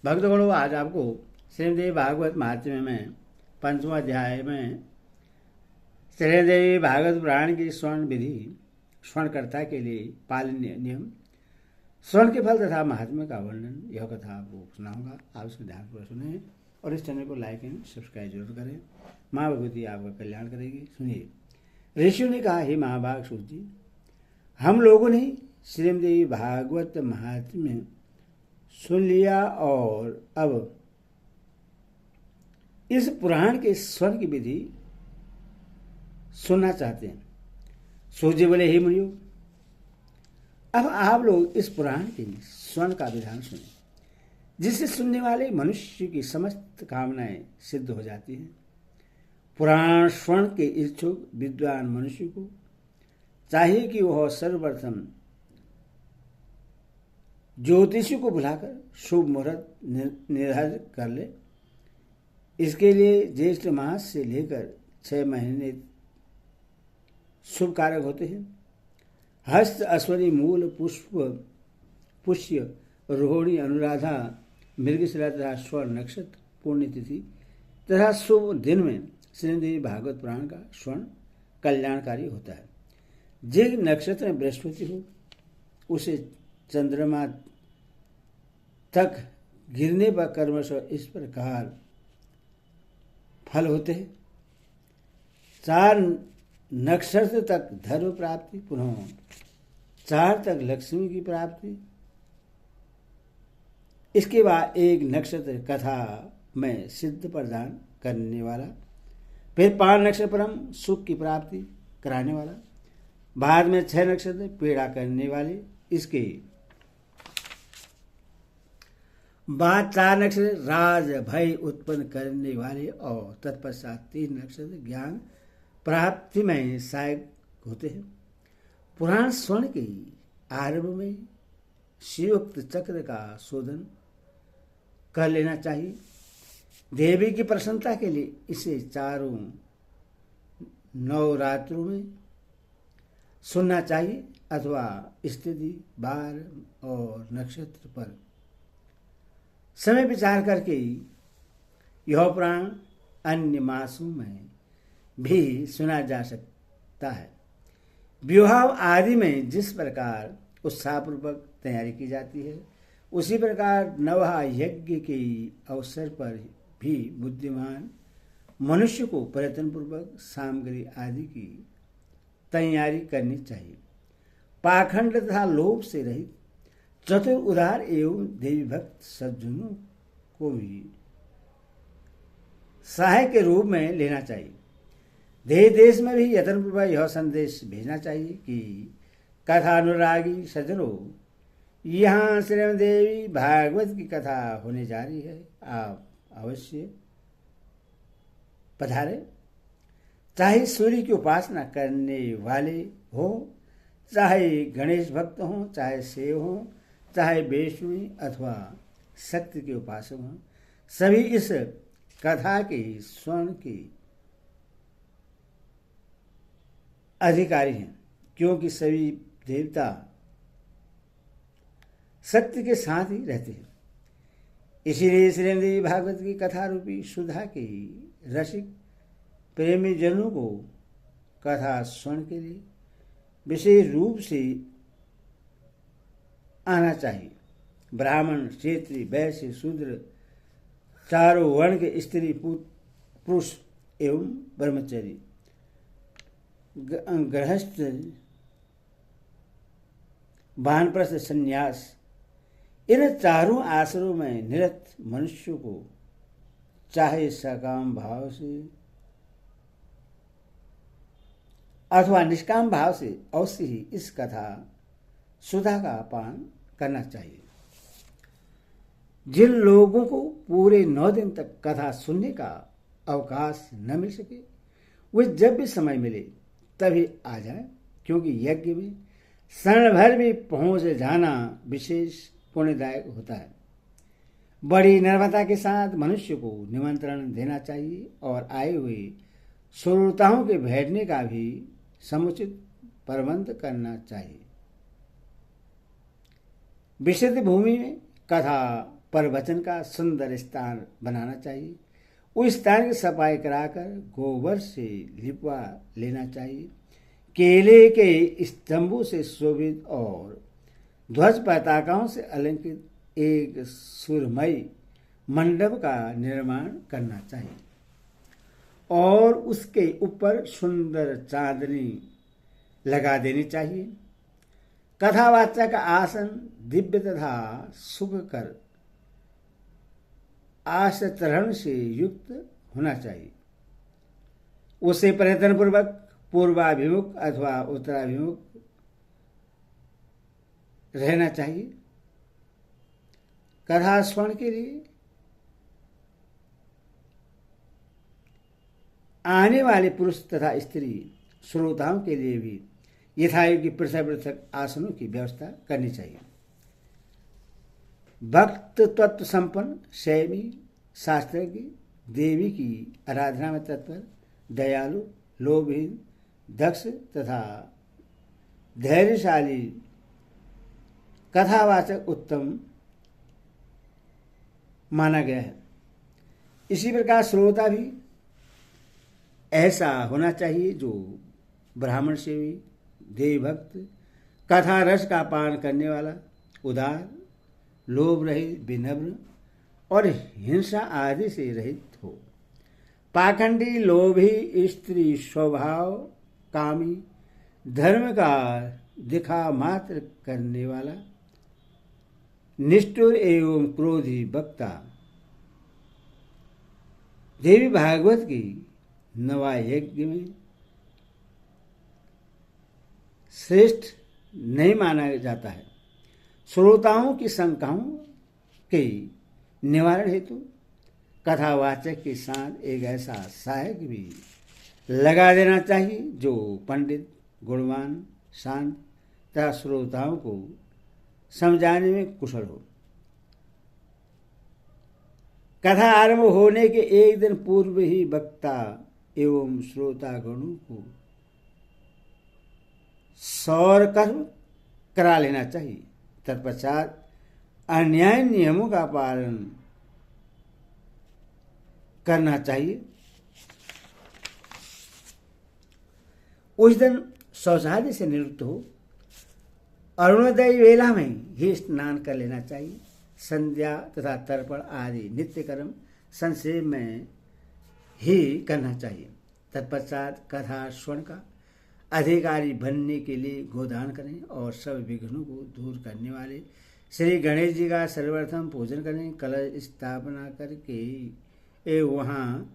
भक्तगणों, आज आपको श्रीमद् भागवत महात्म्य में 5वां अध्याय में श्रीमद् भागवत पुराण की श्रवण विधि, श्रवणकर्ता के लिए पालनीय नियम, श्रवण के फल तथा महात्म्य का वर्णन, यह कथा आपको सुनाऊंगा। आप इसको ध्यानपूर्वक सुने और इस चैनल को लाइक एंड सब्सक्राइब जरूर करें। माँ भगवती आपका कल्याण करेगी। सुनिए। ऋषियों ने कहा, हे महाभाग सूत जी, हम लोगों ने श्रीमद् भागवत महात्म्य सुन लिया और अब इस पुराण के स्वर्ण की विधि सुनना चाहते हैं। सूत जी बोले, हे मुनियों, अब आप लोग इस पुराण के स्वर्ण का विधान सुने, जिससे सुनने वाले मनुष्य की समस्त कामनाएं सिद्ध हो जाती हैं। पुराण स्वर्ण के इच्छुक विद्वान मनुष्य को चाहिए कि वह सर्वप्रथम ज्योतिषी को बुलाकर शुभ मुहूर्त निर्धारित कर ले। इसके लिए ज्येष्ठ मास से लेकर 6 महीने शुभ कारक होते हैं। हस्त, अश्वनी, मूल, पुष्य, रोहिणी, अनुराधा, मृगशिरा तथा स्वर्ण नक्षत्र पुण्यतिथि तथा शुभ दिन में श्रीमद् भागवत पुराण का स्वर्ण कल्याणकारी होता है। जिस नक्षत्र में बृहस्पति हो, उसे चंद्रमा तक गिरने पर कर्मशः इस प्रकार फल होते हैं। 4 नक्षत्र तक धर्म प्राप्ति, पुनः 4 तक लक्ष्मी की प्राप्ति। इसके बाद 1 नक्षत्र कथा में सिद्ध प्रदान करने वाला, फिर 5 नक्षत्र परम सुख की प्राप्ति कराने वाला, बाद में 6 नक्षत्र पीड़ा करने वाले, इसके बाद 4 नक्षत्र राज भय उत्पन्न करने वाले और तत्पश्चात 3 नक्षत्र ज्ञान प्राप्ति में सहायक होते हैं। पुराण स्वर्ण के आरंभ में शिवोक्त चक्र का शोधन कर लेना चाहिए। देवी की प्रसन्नता के लिए इसे चारों नवरात्रों में सुनना चाहिए अथवा स्थिति, बार और नक्षत्र पर समय विचार करके यह पुराण अन्य मासों में भी सुना जा सकता है। विवाह आदि में जिस प्रकार उत्साहपूर्वक तैयारी की जाती है, उसी प्रकार नवहा यज्ञ के अवसर पर भी बुद्धिमान मनुष्य को प्रयत्नपूर्वक सामग्री आदि की तैयारी करनी चाहिए। पाखंड तथा लोभ से रहित चतुर, उदार एवं देवी भक्त सज्जनों को भी सहायक के रूप में लेना चाहिए। देश देश में भी यत्नपूर्वक यह संदेश भेजना चाहिए कि कथानुरागी सज्जनों, यहाँ श्रीमद् देवी भागवत की कथा होने जा रही है, आप अवश्य पधारे। चाहे सूर्य की उपासना करने वाले हो, चाहे गणेश भक्त हो, चाहे शिव हो, चाहे वैष्णवी अथवा शक्ति के उपासक हों, सभी इस कथा के स्वर्ण के अधिकारी हैं, क्योंकि सभी देवता शक्ति के साथ ही रहते हैं। इसीलिए श्रीमद् भागवत की कथा रूपी सुधा के रसिक प्रेमी जनों को कथा सुनने के लिए विशेष रूप से आना चाहिए। ब्राह्मण, क्षेत्रीय, वैश्य, शूद्र, चारों वर्ण के स्त्री, पुरुष एवं ब्रह्मचारी, गृहस्थ, वानप्रस्थ, संन्यास, इन चारों आश्रमों में निरत मनुष्य को चाहे सकाम भाव से अथवा निष्काम भाव से अवश्य ही इस कथा सुधा का पान करना चाहिए। जिन लोगों को पूरे 9 दिन तक कथा सुनने का अवकाश न मिल सके, वे जब भी समय मिले तभी आ जाए, क्योंकि यज्ञ में क्षण भर भी पहुंच जाना विशेष पुण्यदायक होता है। बड़ी नम्रता के साथ मनुष्य को निमंत्रण देना चाहिए और आए हुए श्रोताओं के बैठने का भी समुचित प्रबंध करना चाहिए। विशुद्ध भूमि में कथा प्रवचन का सुंदर स्थान बनाना चाहिए। उस स्थान की सफाई कराकर गोबर से लिपवा लेना चाहिए। केले के स्तंभों से शोभित और ध्वज पताकाओं से अलंकृत एक सुरमई मंडप का निर्माण करना चाहिए और उसके ऊपर सुंदर चांदनी लगा देनी चाहिए। कथावाचक का आसन दिव्य तथा सुखकर आशतरण से युक्त होना चाहिए। उसे प्रयत्नपूर्वक पूर्वाभिमुख अथवा उत्तराभिमुख रहना चाहिए। कथा श्रवण के लिए आने वाले पुरुष तथा स्त्री श्रोताओं के लिए भी यथायोग्य पृथक पृथक आसनों की व्यवस्था करनी चाहिए। भक्त तत्व संपन्न शैवी शास्त्रज्ञ देवी की आराधना में तत्पर, दयालु, लोभहीन, दक्ष तथा धैर्यशाली कथावाचक उत्तम माना गया है। इसी प्रकार श्रोता भी ऐसा होना चाहिए जो ब्राह्मण सेवी, देवभक्त, कथा रस का पान करने वाला, उदार, लोभ रहित, विनम्र और हिंसा आदि से रहित हो। पाखंडी, लोभी, स्त्री स्वभाव, कामी, धर्म का दिखा मात्र करने वाला, निष्ठुर एवं क्रोधी वक्ता देवी भागवत की नवा यज्ञ में श्रेष्ठ नहीं माना जाता है। श्रोताओं की शंकाओं के निवारण हेतु कथावाचक के साथ एक ऐसा सहायक भी लगा देना चाहिए जो पंडित, गुणवान, शांत तथा श्रोताओं को समझाने में कुशल हो। कथा आरंभ होने के एक दिन पूर्व ही वक्ता एवं श्रोतागणों को सौर कर्म करा लेना चाहिए। तत्पश्चात अन्याय नियमों का पालन करना चाहिए। उस दिन शौचालय से निवृत्त हो अरुणोदय वेला में ही स्नान कर लेना चाहिए। संध्या तथा तर्पण आदि नित्य कर्म संक्षेप में ही करना चाहिए। तत्पश्चात कथा श्रवण का अधिकारी बनने के लिए गोदान करें और सब विघ्नों को दूर करने वाले श्री गणेश जी का सर्वप्रथम पूजन करें। कलश स्थापना करके वहाँ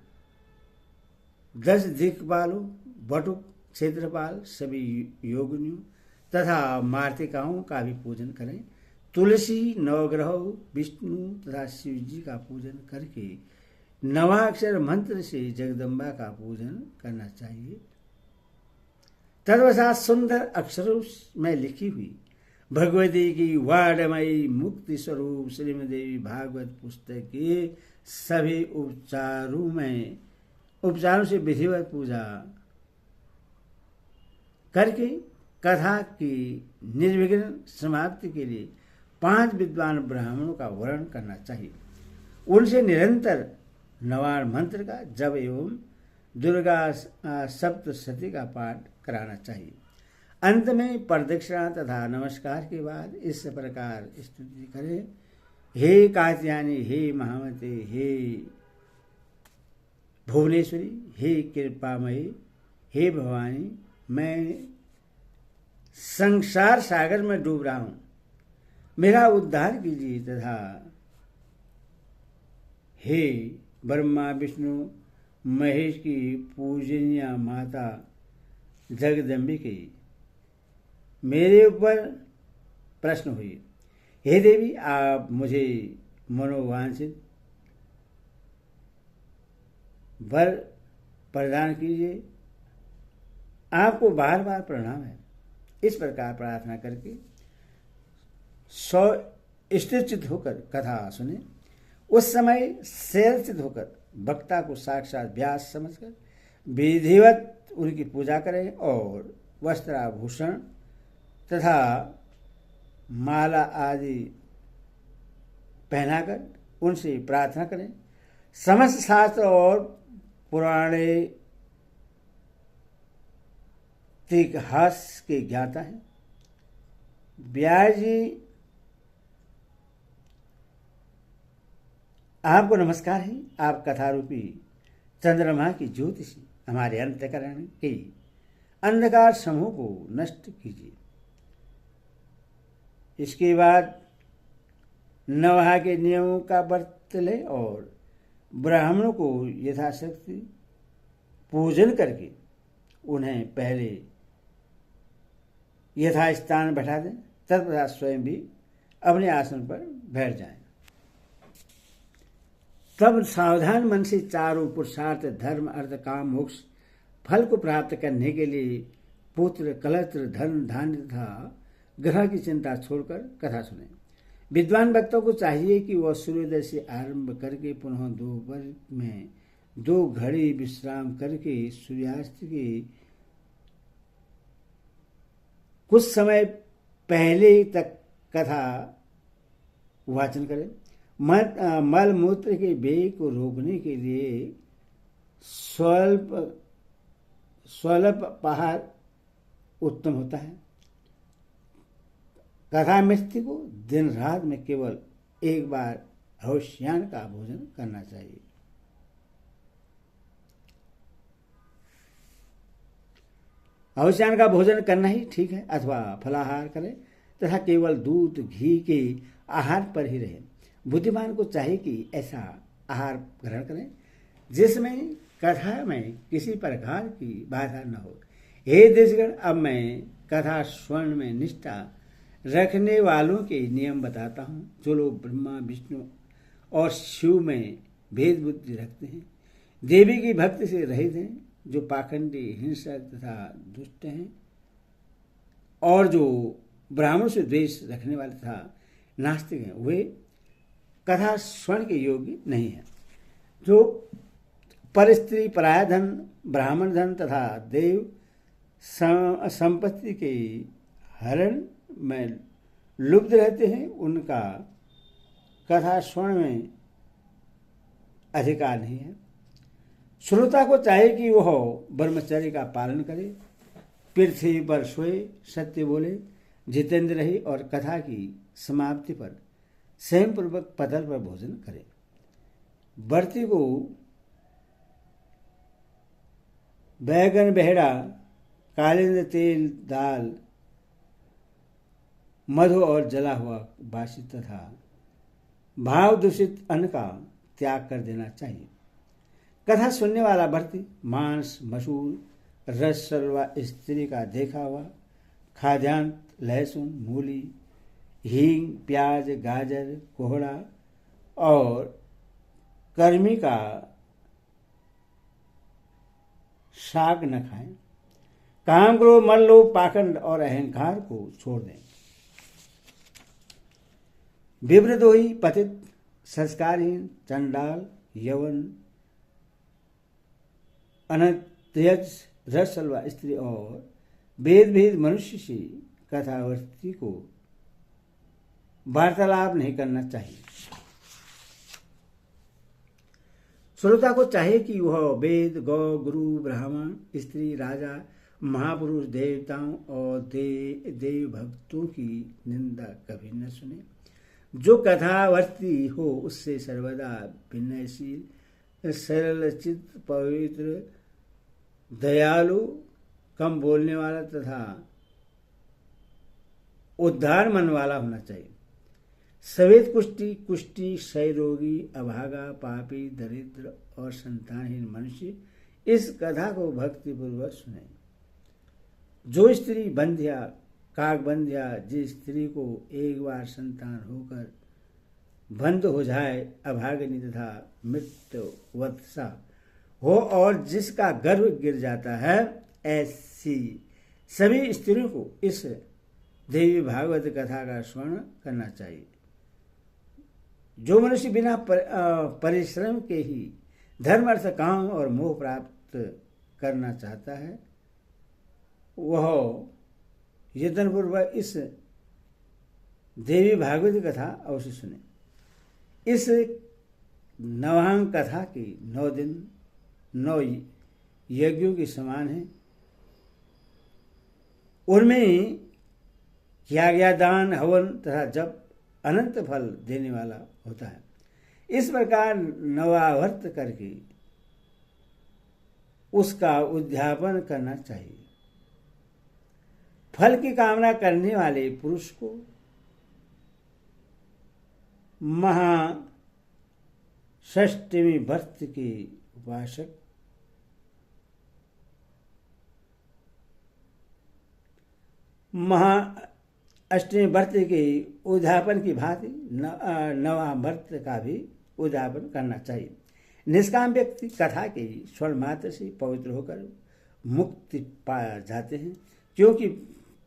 10 दिक्पालों, बटुक, क्षेत्रपाल, सभी योगिनियों तथा मार्तिकाओं का भी पूजन करें। तुलसी, नवग्रहों, विष्णु तथा शिव जी का पूजन करके नवाक्षर मंत्र से जगदम्बा का पूजन करना चाहिए। तदवसात सुंदर अक्षरों में लिखी हुई भगवती की वाडमयी मुक्ति स्वरूप श्रीमदेवी भागवत पुस्तक के सभी उपचारों से विधिवत पूजा करके कथा की निर्विघ्न समाप्ति के लिए 5 विद्वान ब्राह्मणों का वर्ण करना चाहिए। उनसे निरंतर नवार मंत्र का जप एवं दुर्गा सप्तशती का पाठ कराना चाहिए। अंत में प्रदक्षिणा तथा नमस्कार के बाद इस प्रकार स्तुति करें। हे कात्यायनी, हे महामते, हे भुवनेश्वरी, हे कृपामयी, हे भवानी, मैं संसार सागर में डूब रहा हूं, मेरा उद्धार कीजिए। तथा हे ब्रह्मा, विष्णु, महेश की पूजनीय माता जगदम्बिके, मेरे ऊपर प्रश्न हुई। हे देवी, आप मुझे मनोवांछित वर प्रदान कीजिए। आपको बार बार प्रणाम है। इस प्रकार प्रार्थना करके स्थिरचित होकर कथा सुने। उस समय शैलचित होकर वक्ता को साक्षात व्यास समझकर विधिवत उनकी पूजा करें और वस्त्राभूषण तथा माला आदि पहनाकर उनसे प्रार्थना करें। समस्त शास्त्र और पुराणे इतिहास के ज्ञाता हैं। व्यास जी आपको नमस्कार है। आप कथारूपी चंद्रमा की ज्योति से हमारे अंतःकरण के अंधकार समूह को नष्ट कीजिए। इसके बाद नवहा के नियमों का व्रत लें और ब्राह्मणों को यथाशक्ति पूजन करके उन्हें पहले यथास्थान बैठा दें, तत्पश्चात स्वयं भी अपने आसन पर बैठ जाएं। तब सावधान मन से चारों पुरुषार्थ, धर्म, अर्थ, काम, मोक्ष फल को प्राप्त करने के लिए पुत्र, कलत्र, धन, धान्य तथा ग्रह की चिंता छोड़कर कथा सुने। विद्वान भक्तों को चाहिए कि वह सूर्योदय से आरंभ करके पुनः दोपहर में 2 घड़ी विश्राम करके सूर्यास्त के कुछ समय पहले तक कथा वाचन करें। मल मूत्र के व्यय को रोकने के लिए स्वल्प आहार उत्तम होता है। कथा मृत्यु को दिन रात में केवल एक बार हवश्यान का भोजन करना चाहिए। हवश्यान का भोजन करना ही ठीक है, अथवा फलाहार करें तथा केवल दूध घी के आहार पर ही रहे। बुद्धिमान को चाहिए कि ऐसा आहार ग्रहण करें जिसमें कथा में किसी प्रकार की बाधा न हो। हे देशगण, अब मैं कथा स्वर्ण में निष्ठा रखने वालों के नियम बताता हूँ। जो लोग ब्रह्मा, विष्णु और शिव में भेद बुद्धि रखते हैं, देवी की भक्ति से रहित हैं, जो पाखंडी, हिंसक तथा दुष्ट हैं, और जो ब्राह्मण से द्वेष रखने वाले तथा नास्तिक हैं, वे कथा स्वर्ण के योग्य नहीं है। जो पर स्त्री, पराया धन, ब्राह्मण धन तथा देव संपत्ति के हरण में लुप्त रहते हैं, उनका कथा स्वर्ण में अधिकार नहीं है। श्रोता को चाहिए कि वह ब्रह्मचर्य का पालन करे, पृथ्वी पर सोए, सत्य बोले, जितेंद्र रहे और कथा की समाप्ति पर संयम पूर्वक पतल पर भोजन करे। व्रती को बैगन, बेहड़ा, कालिंद, तेल, दाल, मधु और जला हुआ बासी तथा भाव दूषित अन्न का त्याग कर देना चाहिए। कथा सुनने वाला व्रती मांस, मसूर, रस, सलवा, स्त्री का देखा हुआ खाद्यान्न, लहसुन, मूली, हींग, प्याज, गाजर, कोहड़ा और कर्मी का शाक न खाएं। काम, क्रोध, मल, लोभ, पाखंड और अहंकार को छोड़ दें। विप्रद्रोही, पतित, संस्कारहीन, चंडाल, यवन, अनत्यज, रस, सलवा, स्त्री और वेद भेद मनुष्य से कथावर्ती को वार्तालाप नहीं करना चाहिए। श्रोता को चाहिए कि वह वेद, गौ, गुरु, ब्राह्मण, स्त्री, राजा, महापुरुष, देवताओं और देव भक्तों की निंदा कभी न सुने। जो कथावर्ती हो उससे सर्वदा विनयशील, सरलचित्त, पवित्र, दयालु, कम बोलने वाला तथा उद्धार मन वाला होना चाहिए। सवेद कुष्ठी, क्षय रोगी, अभागा, पापी, दरिद्र और संतानहीन मनुष्य इस कथा को भक्तिपूर्वक सुने। जो स्त्री बंध्या, काकबंध्या, जिस स्त्री को एक बार संतान होकर बंद हो जाए, अभागिनी तथा मृत्युवत्सा हो और जिसका गर्भ गिर जाता है, ऐसी सभी स्त्रियों को इस देवी भागवत कथा का श्रवण करना चाहिए। जो मनुष्य बिना परिश्रम के ही धर्म, अर्थ, काम और मोह प्राप्त करना चाहता है, वह यत्नपूर्वक इस देवी भागवत कथा अवश्य सुने। इस नवांग कथा की 9 दिन 9 यज्ञों के समान है। उनमें किया गया दान, हवन तथा जप अनंत फल देने वाला होता है। इस प्रकार नवावर्त करके उसका उद्यापन करना चाहिए। फल की कामना करने वाले पुरुष को महाषष्टमी व्रत के उपासक महाअष्टमी व्रत के उद्यापन की भांति नवा व्रत का भी उद्यापन करना चाहिए। निष्काम व्यक्ति कथा के स्वर्ण मात्र से पवित्र होकर मुक्ति पा जाते हैं, क्योंकि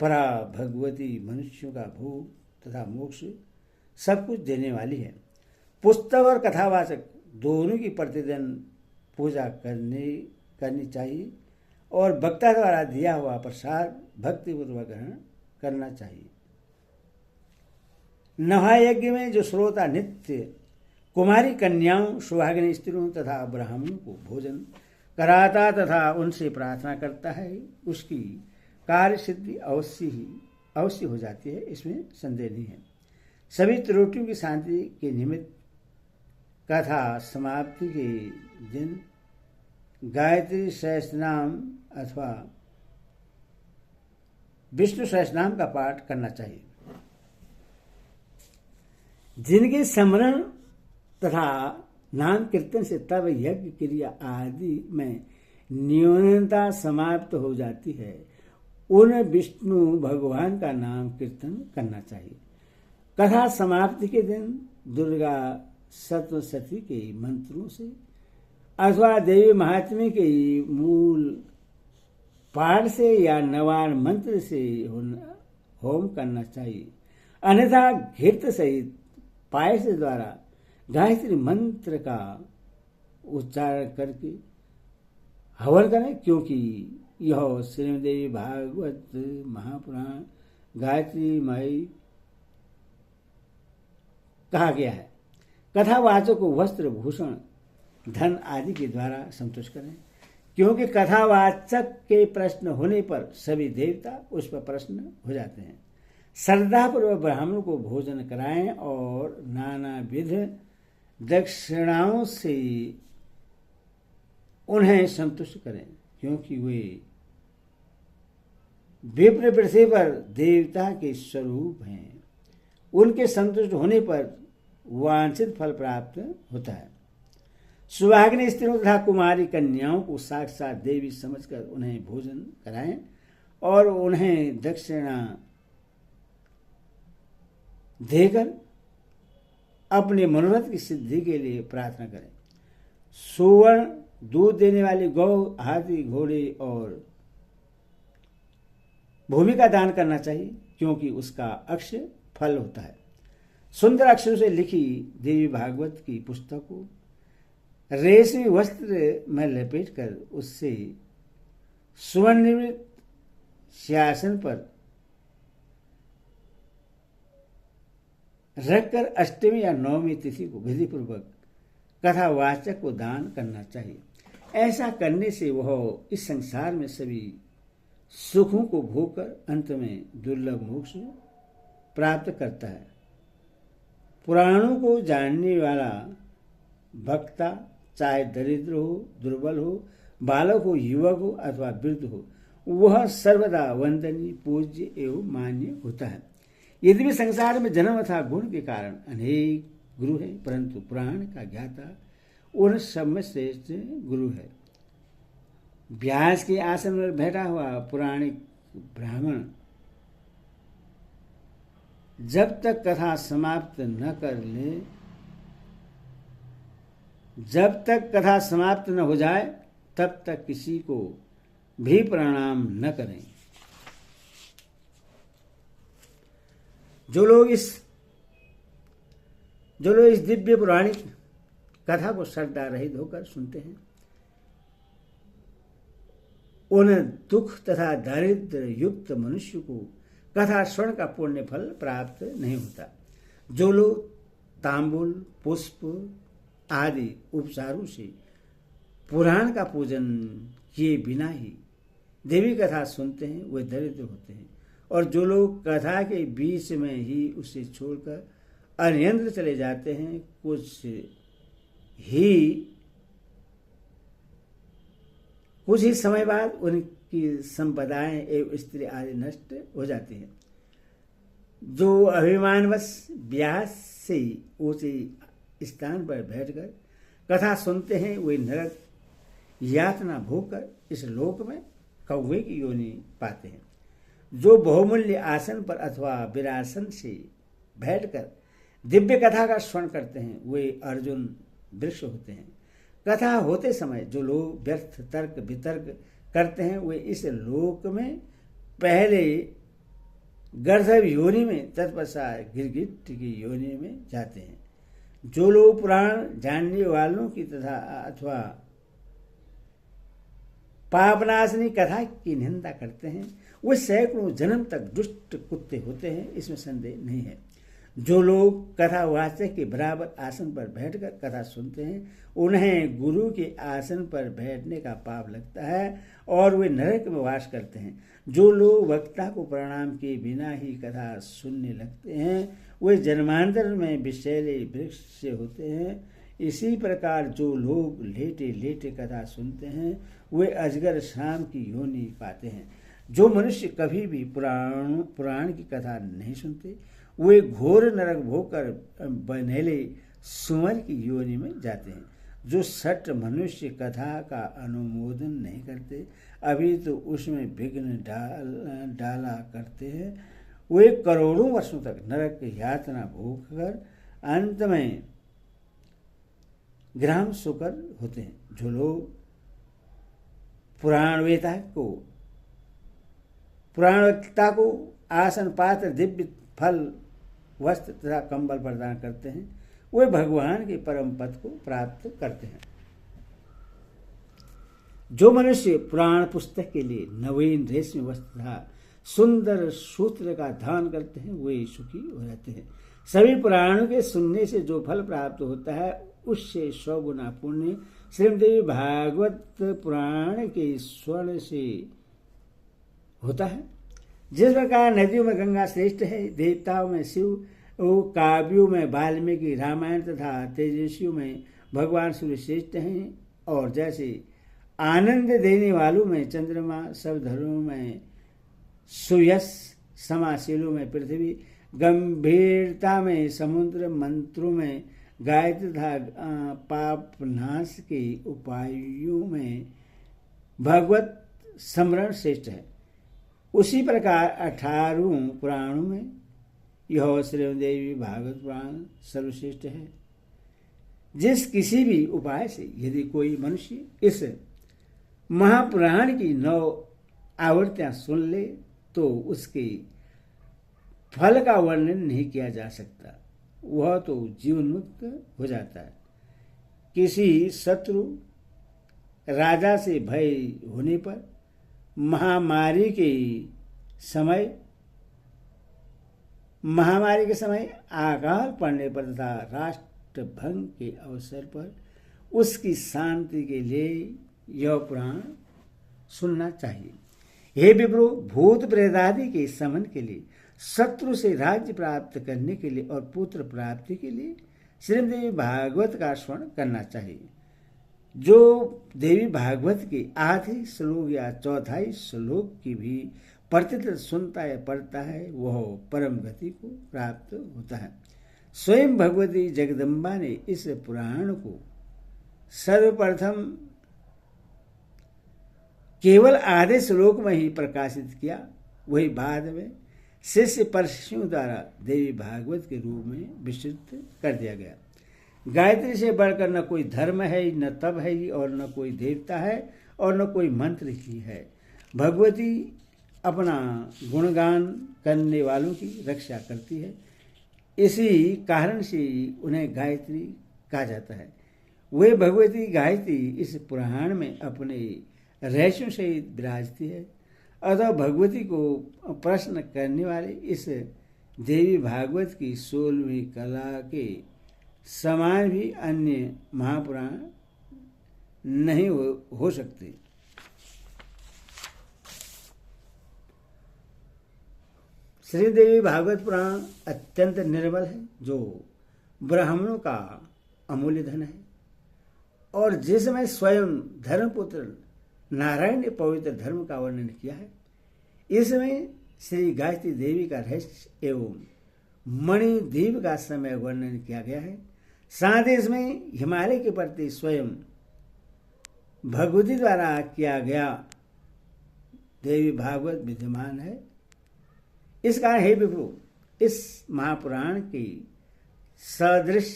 परा भगवती मनुष्यों का भोग तथा मोक्ष सब कुछ देने वाली है। पुस्तक और कथावाचक दोनों की प्रतिदिन पूजा करनी चाहिए और वक्ता द्वारा दिया हुआ प्रसाद भक्तिपूर्वक ग्रहण करना चाहिए। नवायज्ञ में जो श्रोता नित्य कुमारी कन्याओं, सुहागिनी स्त्रियों तथा ब्राह्मणों को भोजन कराता तथा उनसे प्रार्थना करता है, उसकी कार्य सिद्धि अवश्य हो जाती है, इसमें संदेह नहीं है। सभी त्रुटियों की शांति के निमित्त कथा समाप्ति के दिन गायत्री सहस्त्रनाम अथवा विष्णु सहस्त्रनाम का पाठ करना चाहिए। जिनके स्मरण तथा नाम कीर्तन से तब यज्ञ क्रिया आदि में न्यूनता समाप्त हो जाती है, उन विष्णु भगवान का नाम कीर्तन करना चाहिए। कथा समाप्ति के दिन दुर्गा सप्तशती के मंत्रों से अथवा देवी महात्म्य के मूल पाठ से या नवान मंत्र से होम करना चाहिए। अन्यथा घृत सहित पायस द्वारा गायत्री मंत्र का उच्चारण करके हवन करें, क्योंकि यह श्रीमद्देवी भागवत महापुराण गायत्री मई कहा गया है। कथावाचक को वस्त्र, भूषण, धन आदि के द्वारा संतुष्ट करें, क्योंकि कथावाचक के प्रश्न होने पर सभी देवता उस पर प्रश्न हो जाते हैं। श्रद्धापूर्वक ब्राह्मणों को भोजन कराएं और नाना विध दक्षिणाओं से उन्हें संतुष्ट करें, क्योंकि वे विप्र पृथ्वी पर देवता के स्वरूप हैं। उनके संतुष्ट होने पर वांछित फल प्राप्त होता है। सुहागिनी स्त्रियों तथा कुमारी कन्याओं को साक्षात देवी समझकर उन्हें भोजन कराएं और उन्हें दक्षिणा देकर अपने मनोरथ की सिद्धि के लिए प्रार्थना करें। सुवर्ण, दूध देने वाली गौ, हाथी, घोड़े और भूमि का दान करना चाहिए, क्योंकि उसका अक्षय फल होता है। सुंदर अक्षरों से लिखी देवी भागवत की पुस्तक को रेशमी वस्त्र में लपेटकर उससे सुवर्ण निर्मित सिंहासन पर रखकर अष्टमी या नवमी तिथि को विधिपूर्वक कथावाचक को दान करना चाहिए। ऐसा करने से वह इस संसार में सभी सुखों को भोगकर अंत में दुर्लभ मोक्ष प्राप्त करता है। पुराणों को जानने वाला वक्ता चाहे दरिद्र हो, दुर्बल हो, बालक हो, युवक हो अथवा वृद्ध हो, वह सर्वदा वंदनीय, पूज्य एवं मान्य होता है। यद्यपि संसार में जन्म तथा गुण के कारण अनेक गुरु हैं, परंतु पुराण का ज्ञाता उन सब में श्रेष्ठ गुरु है। व्यास के आसन पर बैठा हुआ पुराणिक ब्राह्मण जब तक कथा समाप्त न कर ले, जब तक कथा समाप्त न हो जाए, तब तक किसी को भी प्रणाम न करें। जो लोग इस दिव्य पुराणिक कथा को श्रद्धा रहित होकर सुनते हैं, उन दुख तथा दारिद्र्य युक्त मनुष्य को कथा श्रवण का पुण्य फल प्राप्त नहीं होता। जो लोग तांबूल, पुष्प आदि उपचारों से पुराण का पूजन किए बिना ही देवी कथा सुनते हैं वे दरिद्र होते हैं। और जो लोग कथा के बीच में ही उसे छोड़कर अन्यत्र चले जाते हैं, कुछ ही समय बाद उनकी संपदाएं एवं स्त्री आदि नष्ट हो जाती हैं। जो अभिमानवश व्यास से ऊंचे स्थान पर बैठकर कथा सुनते हैं वे नरक यातना भोगकर इस लोक में कौवे की योनि पाते हैं। जो बहुमूल्य आसन पर अथवा विरासन से बैठकर दिव्य कथा का श्रवण करते हैं वे अर्जुन वृक्ष होते हैं। कथा होते समय जो लोग व्यर्थ तर्क वितर्क करते हैं वे इस लोक में पहले गर्दभ योनि में तत्पश्चात गिरगिट की योनि में जाते हैं। जो लोग पुराण जानने वालों की तथा अथवा पापनाशनी कथा की निंदा करते हैं वे सैकड़ों जन्म तक दुष्ट कुत्ते होते हैं, इसमें संदेह नहीं है। जो लोग कथावाचक के बराबर आसन पर बैठकर कथा सुनते हैं उन्हें गुरु के आसन पर बैठने का पाप लगता है और वे नरक में वास करते हैं। जो लोग वक्ता को प्रणाम किए बिना ही कथा सुनने लगते हैं वे जन्मांतर में विषैले वृक्ष से होते हैं। इसी प्रकार जो लोग लेटे लेटे कथा सुनते हैं वे अजगर शाम की योनि पाते हैं। जो मनुष्य कभी भी पुराण की कथा नहीं सुनते वे घोर नरक भोगकर बनेले सुअर की योनि में जाते हैं। जो सठ मनुष्य कथा का अनुमोदन नहीं करते अभी तो उसमें विघ्न डाला करते हैं वे करोड़ों वर्षों तक नरक की यातना भोगकर अंत में ग्राम शुकर होते हैं। जो लोग पुराणवक्ता को आसन पात्र दिव्य फल वस्त्र तथा कंबल प्रदान करते हैं वे भगवान के परम पद को प्राप्त करते हैं। जो मनुष्य पुराण पुस्तक के लिए नवीन रेशमी वस्त्र तथा सुंदर सूत्र का धारण करते हैं वे सुखी हो जाते हैं। सभी पुराणों के सुनने से जो फल प्राप्त होता है उससे 100 गुना पुण्य श्रीमद्देवी भागवत पुराण के स्वर्ण से होता है। जिस प्रकार नदियों में गंगा श्रेष्ठ है, देवताओं में शिव, काव्यों में वाल्मीकि रामायण तथा तेजस्वियों में भगवान सूर्य श्रेष्ठ हैं, और जैसे आनंद देने वालों में चंद्रमा, सब धर्मों में सुयश, समाशीलों में पृथ्वी, गंभीरता में समुद्र, मंत्रों में गायत्री तथा पापनाश के उपायों में भगवत स्मरण श्रेष्ठ है, उसी प्रकार 18 पुराणों में यह श्रीमद्देवी भागवत पुराण सर्वश्रेष्ठ है। जिस किसी भी उपाय से यदि कोई मनुष्य इस महापुराण की 9 आवृत्तियां सुन ले तो उसके फल का वर्णन नहीं किया जा सकता, वह तो जीवन मुक्त हो जाता है। किसी शत्रु राजा से भय होने पर, महामारी के समय आकाल पड़ने पर तथा राष्ट्रभंग के अवसर पर उसकी शांति के लिए यह पुराण सुनना चाहिए। हे विप्रो, भूत प्रेतादि के समन के लिए, शत्रु से राज्य प्राप्त करने के लिए और पुत्र प्राप्ति के लिए श्रीमद्देवी भागवत का श्रवण करना चाहिए। जो देवी भागवत के आधे श्लोक या चौथाई श्लोक की भी प्रतिदिन सुनता या पढ़ता है वह परम गति को प्राप्त होता है। स्वयं भगवती जगदम्बा ने इस पुराण को सर्वप्रथम केवल आधे श्लोक में ही प्रकाशित किया, वही बाद में शिष्य परशियों द्वारा देवी भागवत के रूप में विस्तृत कर दिया गया। गायत्री से बढ़कर न कोई धर्म है, न तप है, और न कोई देवता है, और न कोई मंत्र ही है। भगवती अपना गुणगान करने वालों की रक्षा करती है, इसी कारण से उन्हें गायत्री कहा जाता है। वे भगवती गायत्री इस पुराण में अपने रहस्यों से विराजती है। अतः भगवती को प्रश्न करने वाले इस देवी भागवत की 16वीं कला के समान भी अन्य महापुराण नहीं हो सकते। श्रीदेवी भागवत पुराण अत्यंत निर्मल है, जो ब्राह्मणों का अमूल्य धन है, और जिसमें स्वयं धर्मपुत्र नारायण ने पवित्र धर्म का वर्णन किया है। इसमें श्री गायत्री देवी का रहस्य एवं मणिद्वीप का समय वर्णन किया गया है। साथ ही इसमें हिमालय के प्रति स्वयं भगवती द्वारा किया गया देवी भागवत विद्यमान है। इस कारण हे विप्रु, इस महापुराण की सदृश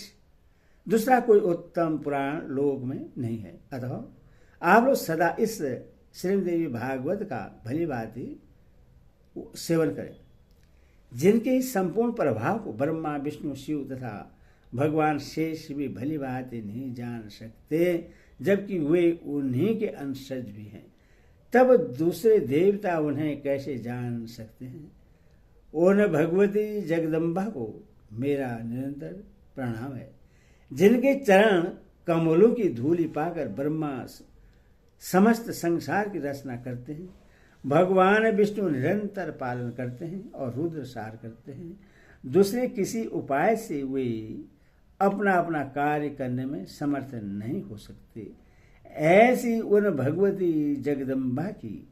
दूसरा कोई उत्तम पुराण लोक में नहीं है। अतः आप लोग सदा इस श्रीदेवी भागवत का भली भांति सेवन करें, जिनके संपूर्ण प्रभाव को ब्रह्मा विष्णु शिव तथा भगवान शेष भी भली भांति नहीं जान सकते, जबकि वे उन्हीं के अंशज भी हैं। तब दूसरे देवता उन्हें कैसे जान सकते हैं। उन भगवती जगदम्बा को मेरा निरंतर प्रणाम है, जिनके चरण कमलों की धूलि पाकर ब्रह्मा समस्त संसार की रचना करते हैं। भगवान विष्णु निरंतर पालन करते हैं और रुद्र सार करते हैं। दूसरे किसी उपाय से वे अपना अपना कार्य करने में समर्थ नहीं हो सकते। ऐसी उन भगवती जगदम्बा की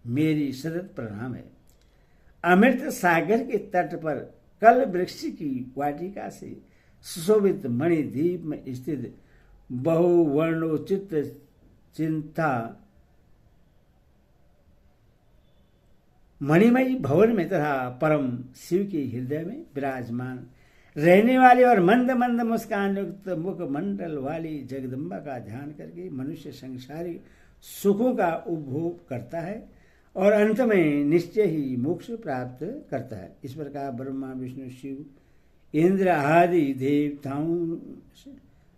मेरी सतत प्रणाम है। अमृत सागर के तट पर कल वृक्ष की वाटिका से सुशोभित मणिद्वीप में स्थित बहुवर्णोचित चिंता मणिमयी भवन में तथा परम शिव के हृदय में विराजमान रहने वाले और मंद मंद मुस्कान युक्त मुख मंडल वाली जगदम्बा का ध्यान करके मनुष्य संसारी सुखों का उपभोग करता है और अंत में निश्चय ही मोक्ष प्राप्त करता है। इस प्रकार ब्रह्मा विष्णु शिव इंद्र आदि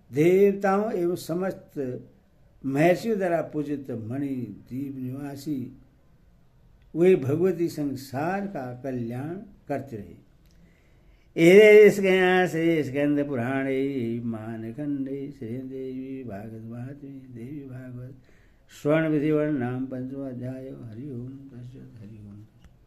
देवताओं एवं समस्त महर्षियों द्वारा पूजित मणिद्वीप निवासी वे भगवती संसार का कल्याण करते रहे। श्री स्कंद पुराणे मानखंडे श्रीदेवी भागवत देवी भागवत स्वर्ण विधि वर्णनाम पंचम अध्याय। हरि ओम तत्सत्। हरि ओम।